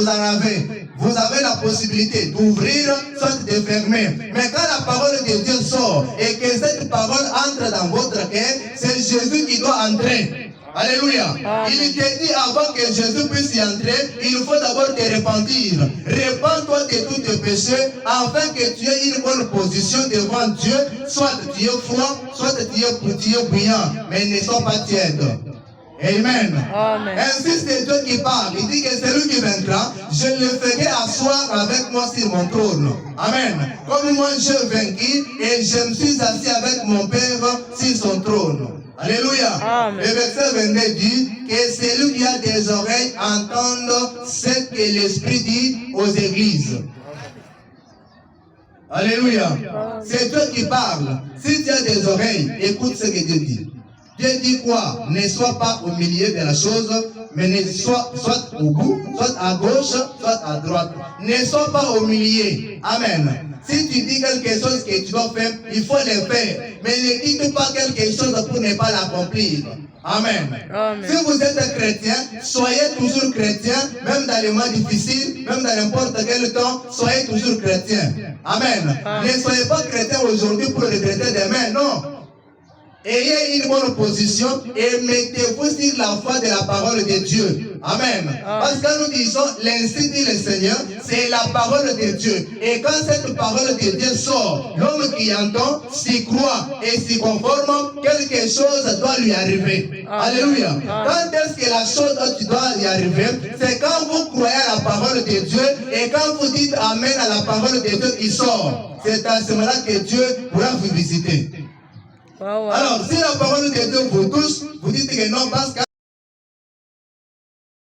vous en avez. Vous avez la possibilité d'ouvrir, soit de fermer. Mais quand la parole de Dieu sort et que cette parole entre dans votre cœur, c'est Jésus qui doit entrer. Alléluia. Il te dit avant que Jésus puisse y entrer, il faut d'abord te repentir. Repends-toi de tous tes péchés afin que tu aies une bonne position devant Dieu. Soit tu es froid, soit tu es bouillant, mais ne sois pas tiède. Amen. Amen. Ainsi c'est Dieu qui parle. Il dit que celui qui vaincra, je le ferai asseoir avec moi sur mon trône. Amen. Comme moi j'ai vaincu et je me suis assis avec mon Père sur son trône. Alléluia. Amen. Le verset 22 dit que celui qui a des oreilles entende ce que l'Esprit dit aux églises. Alléluia. C'est Dieu qui parle. Si tu as des oreilles, écoute ce que Dieu dit. Dieu dit quoi? Ne sois pas au milieu de la chose, mais ne sois soit au bout, soit à gauche, soit à droite. Ne sois pas au milieu. Amen. Si tu dis quelque chose que tu dois faire, il faut le faire. Mais ne dites pas quelque chose pour ne pas l'accomplir. Amen. Amen. Si vous êtes chrétien, soyez toujours chrétien, même dans les mois difficiles, même dans n'importe quel temps, soyez toujours chrétien. Amen. Ne soyez pas chrétien aujourd'hui pour regretter demain, non. Ayez une bonne position et mettez-vous sur la foi de la parole de Dieu. Amen. Parce que nous disons, l'ainsi dit le Seigneur, c'est la parole de Dieu. Et quand cette parole de Dieu sort, l'homme qui entend s'y croit et s'y conforme, quelque chose doit lui arriver. Alléluia. Quand est-ce que la chose qui doit y arriver? C'est quand vous croyez à la parole de Dieu et quand vous dites Amen à la parole de Dieu qui sort. C'est à ce moment-là que Dieu pourra vous visiter. Alors, si la parole de Dieu vous touche, vous dites que non, parce que